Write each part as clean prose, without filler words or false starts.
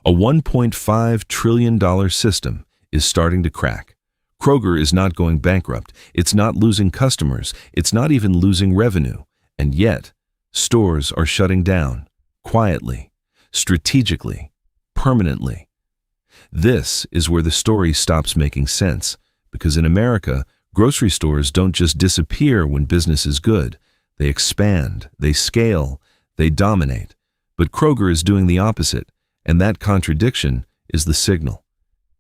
A $1.5 trillion system is starting to crack. Kroger is not going bankrupt. It's not losing customers. It's not even losing revenue. And yet, stores are shutting down, quietly, strategically, permanently. This is where the story stops making sense, because in America, grocery stores don't just disappear when business is good. They expand, they scale, they dominate. But Kroger is doing the opposite, and that contradiction is the signal.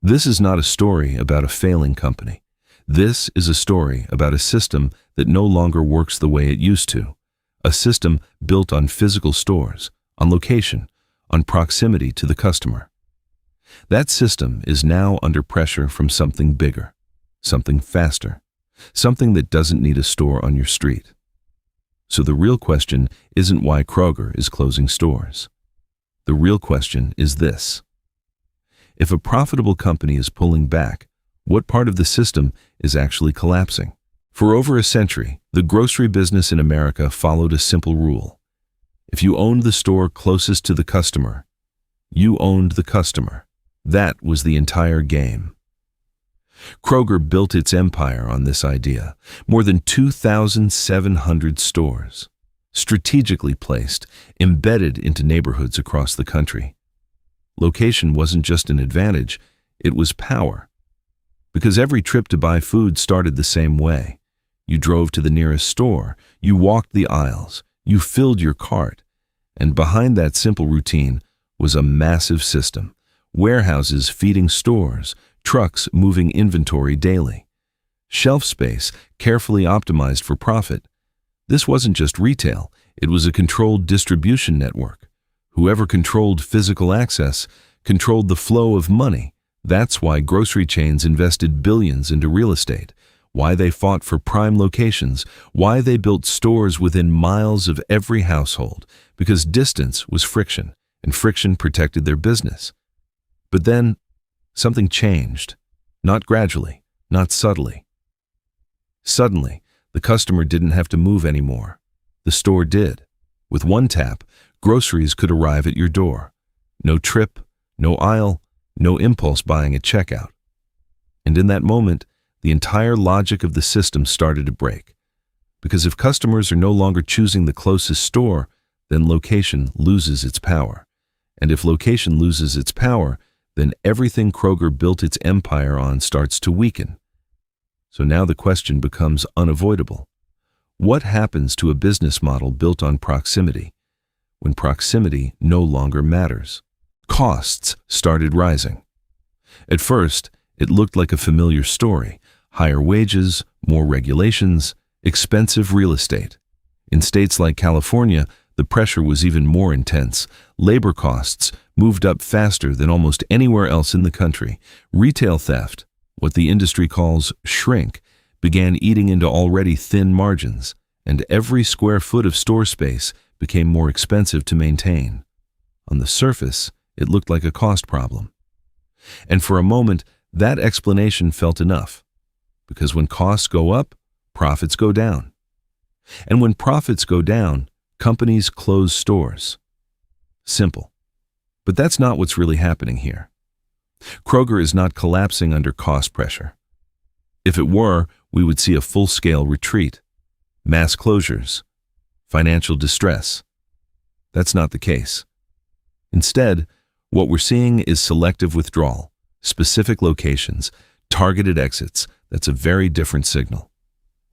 This is not a story about a failing company. This is a story about a system that no longer works the way it used to. A system built on physical stores, on location, on proximity to the customer. That system is now under pressure from something bigger, something faster, something that doesn't need a store on your street. So the real question isn't why Kroger is closing stores. The real question is this. If a profitable company is pulling back, what part of the system is actually collapsing? For over a century, the grocery business in America followed a simple rule. If you owned the store closest to the customer, you owned the customer. That was the entire game. Kroger built its empire on this idea. More than 2,700 stores, strategically placed, embedded into neighborhoods across the country. Location wasn't just an advantage, it was power. Because every trip to buy food started the same way. You drove to the nearest store, you walked the aisles, you filled your cart, and behind that simple routine was a massive system. Warehouses feeding stores, trucks moving inventory daily. Shelf space carefully optimized for profit. This wasn't just retail, it was a controlled distribution network. Whoever controlled physical access controlled the flow of money. That's why grocery chains invested billions into real estate, why they fought for prime locations, why they built stores within miles of every household, because distance was friction, and friction protected their business. But then, something changed. Not gradually, not subtly. Suddenly, the customer didn't have to move anymore. The store did. With one tap, groceries could arrive at your door. No trip, no aisle, no impulse buying at checkout. And in that moment, the entire logic of the system started to break. Because if customers are no longer choosing the closest store, then location loses its power. And if location loses its power, then everything Kroger built its empire on starts to weaken. So now the question becomes unavoidable. What happens to a business model built on proximity when proximity no longer matters? Costs started rising. At first, it looked like a familiar story. Higher wages, more regulations, expensive real estate. In states like California, the pressure was even more intense. Labor costs moved up faster than almost anywhere else in the country. Retail theft, what the industry calls shrink, began eating into already thin margins, and every square foot of store space became more expensive to maintain. On the surface, it looked like a cost problem. And for a moment, that explanation felt enough. Because when costs go up, profits go down. And when profits go down, companies close stores. Simple. But that's not what's really happening here. Kroger is not collapsing under cost pressure. If it were, we would see a full-scale retreat, mass closures, financial distress. That's not the case. Instead, what we're seeing is selective withdrawal, specific locations, targeted exits. That's a very different signal.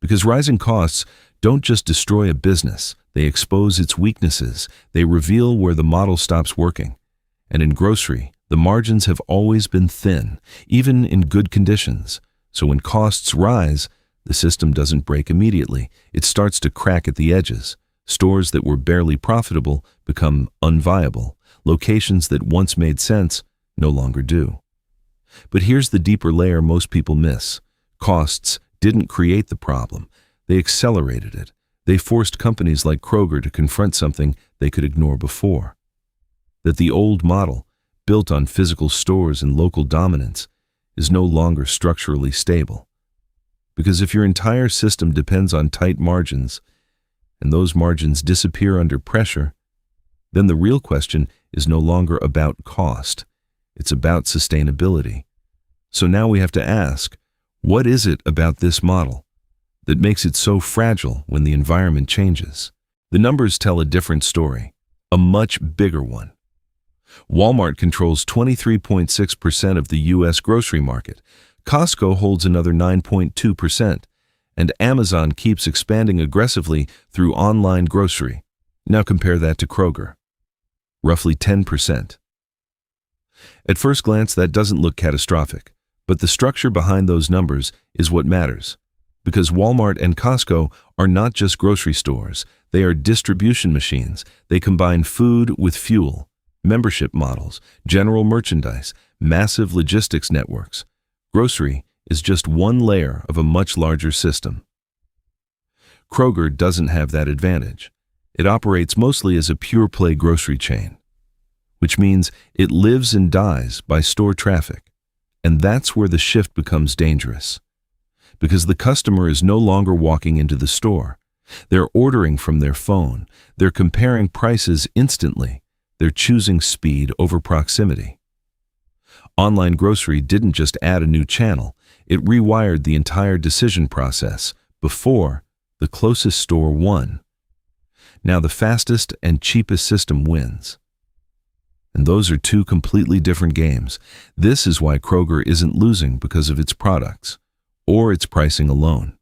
Because rising costs don't just destroy a business, they expose its weaknesses, they reveal where the model stops working. And in grocery, the margins have always been thin, even in good conditions. So when costs rise, the system doesn't break immediately. It starts to crack at the edges. Stores that were barely profitable become unviable. Locations that once made sense no longer do. But here's the deeper layer most people miss. Costs didn't create the problem. They accelerated it. They forced companies like Kroger to confront something they could ignore before. That the old model, built on physical stores and local dominance, is no longer structurally stable. Because if your entire system depends on tight margins, and those margins disappear under pressure, then the real question is no longer about cost. It's about sustainability. So now we have to ask, what is it about this model that makes it so fragile when the environment changes? The numbers tell a different story, a much bigger one. Walmart controls 23.6% of the U.S. grocery market. Costco holds another 9.2%, and Amazon keeps expanding aggressively through online grocery. Now compare that to Kroger, roughly 10%. At first glance, that doesn't look catastrophic, but the structure behind those numbers is what matters. Because Walmart and Costco are not just grocery stores, they are distribution machines. They combine food with fuel, membership models, general merchandise, massive logistics networks. Grocery is just one layer of a much larger system. Kroger doesn't have that advantage. It operates mostly as a pure-play grocery chain, which means it lives and dies by store traffic. And that's where the shift becomes dangerous. Because the customer is no longer walking into the store. They're ordering from their phone. They're comparing prices instantly. They're choosing speed over proximity. Online grocery didn't just add a new channel. It rewired the entire decision process. Before, the closest store won. Now the fastest and cheapest system wins. And those are two completely different games. This is why Kroger isn't losing because of its products or its pricing alone.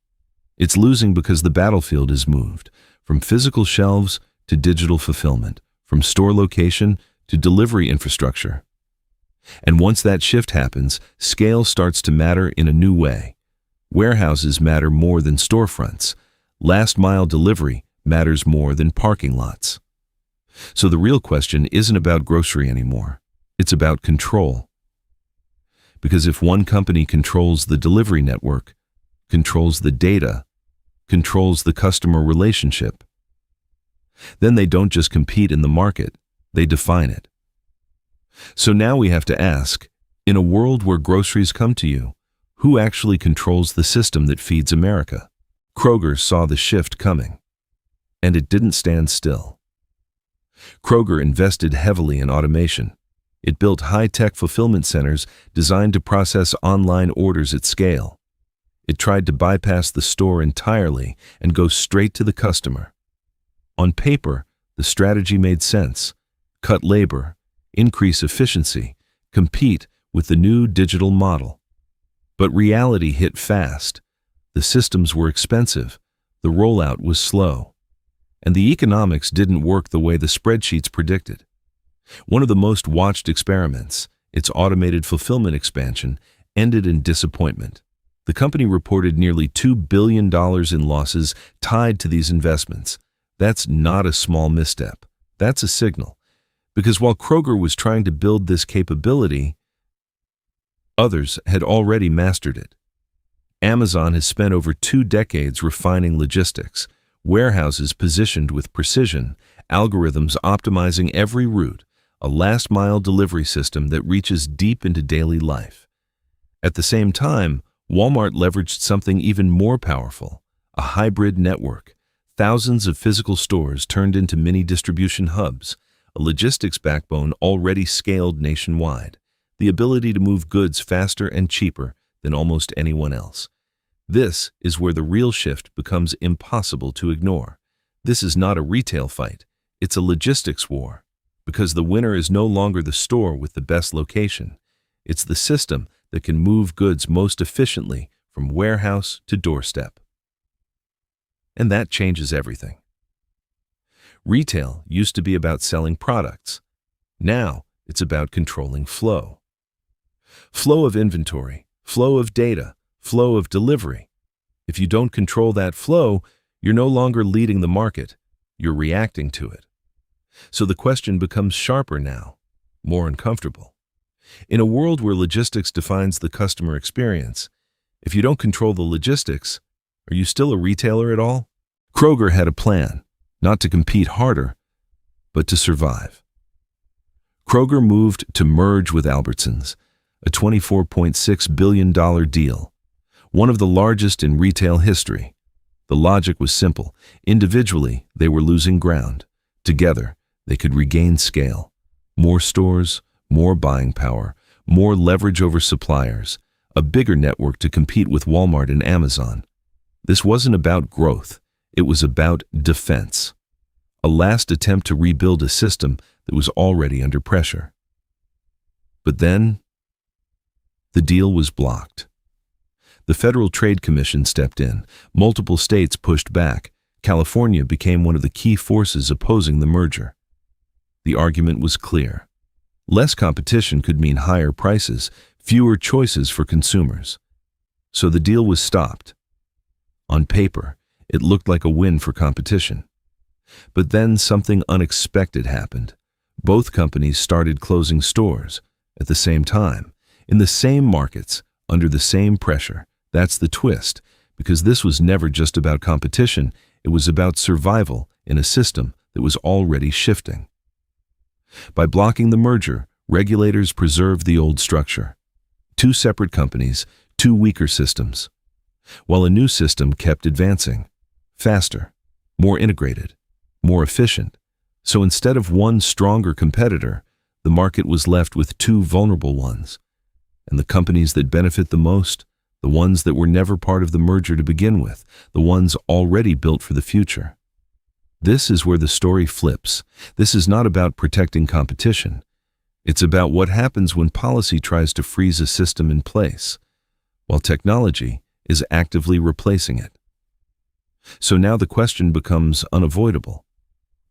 It's losing because the battlefield is moved from physical shelves to digital fulfillment, from store location to delivery infrastructure. And once that shift happens, scale starts to matter in a new way. Warehouses matter more than storefronts. Last-mile delivery matters more than parking lots. So the real question isn't about grocery anymore. It's about control. Because if one company controls the delivery network, controls the data, controls the customer relationship, then they don't just compete in the market, they define it. So now we have to ask, in a world where groceries come to you, who actually controls the system that feeds America? Kroger saw the shift coming, and it didn't stand still. Kroger invested heavily in automation. It built high-tech fulfillment centers designed to process online orders at scale. It tried to bypass the store entirely and go straight to the customer. On paper, the strategy made sense. Cut labor, increase efficiency, compete with the new digital model. But reality hit fast. The systems were expensive. The rollout was slow. And the economics didn't work the way the spreadsheets predicted. One of the most watched experiments, its automated fulfillment expansion, ended in disappointment. The company reported nearly $2 billion in losses tied to these investments. That's not a small misstep. That's a signal. Because while Kroger was trying to build this capability, others had already mastered it. Amazon has spent over 2 decades refining logistics, warehouses positioned with precision, algorithms optimizing every route, a last-mile delivery system that reaches deep into daily life. At the same time, Walmart leveraged something even more powerful, a hybrid network. Thousands of physical stores turned into mini distribution hubs, a logistics backbone already scaled nationwide, the ability to move goods faster and cheaper than almost anyone else. This is where the real shift becomes impossible to ignore. This is not a retail fight, it's a logistics war. Because the winner is no longer the store with the best location. It's the system that can move goods most efficiently from warehouse to doorstep. And that changes everything. Retail used to be about selling products. Now it's about controlling flow. Flow of inventory, flow of data, flow of delivery. If you don't control that flow, you're no longer leading the market, you're reacting to it. So the question becomes sharper now, more uncomfortable. In a world where logistics defines the customer experience, if you don't control the logistics, are you still a retailer at all? Kroger had a plan, not to compete harder, but to survive. Kroger moved to merge with Albertsons, a $24.6 billion deal, one of the largest in retail history. The logic was simple. Individually, they were losing ground. Together, they could regain scale. More stores, more buying power, more leverage over suppliers, a bigger network to compete with Walmart and Amazon. This wasn't about growth, it was about defense. A last attempt to rebuild a system that was already under pressure. But then, the deal was blocked. The Federal Trade Commission stepped in, multiple states pushed back, California became one of the key forces opposing the merger. The argument was clear. Less competition could mean higher prices, fewer choices for consumers. So the deal was stopped. On paper, it looked like a win for competition. But then something unexpected happened. Both companies started closing stores at the same time, in the same markets, under the same pressure. That's the twist, because this was never just about competition, it was about survival in a system that was already shifting. By blocking the merger, regulators preserved the old structure. Two separate companies, two weaker systems, while a new system kept advancing, faster, more integrated, more efficient. So instead of one stronger competitor, the market was left with two vulnerable ones. And the companies that benefit the most, the ones that were never part of the merger to begin with, the ones already built for the future. This is where the story flips. This is not about protecting competition. It's about what happens when policy tries to freeze a system in place, while technology is actively replacing it. So now the question becomes unavoidable.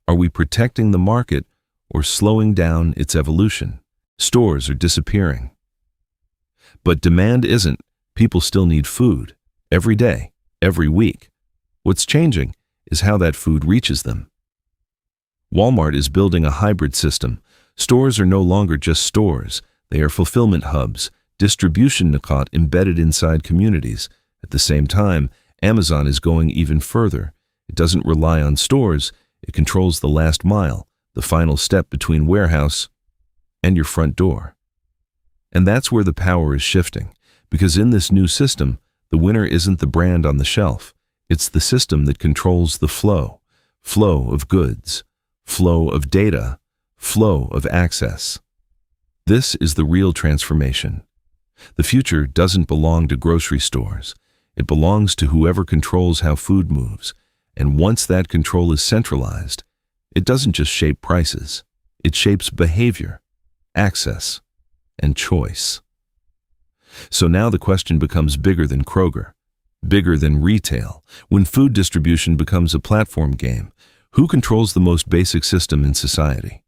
Are we protecting the market or slowing down its evolution? Stores are disappearing. But demand isn't. People still need food, every day, every week. What's changing is how that food reaches them. Walmart is building a hybrid system. Stores are no longer just stores. They are fulfillment hubs, distribution networks embedded inside communities. At the same time, Amazon is going even further. It doesn't rely on stores. It controls the last mile, the final step between warehouse and your front door. And that's where the power is shifting, because in this new system, the winner isn't the brand on the shelf. It's the system that controls the flow of goods, flow of data, flow of access. This is the real transformation. The future doesn't belong to grocery stores. It belongs to whoever controls how food moves. And once that control is centralized, it doesn't just shape prices. It shapes behavior, access, and choice. So now the question becomes bigger than Kroger, bigger than retail. When food distribution becomes a platform game, who controls the most basic system in society?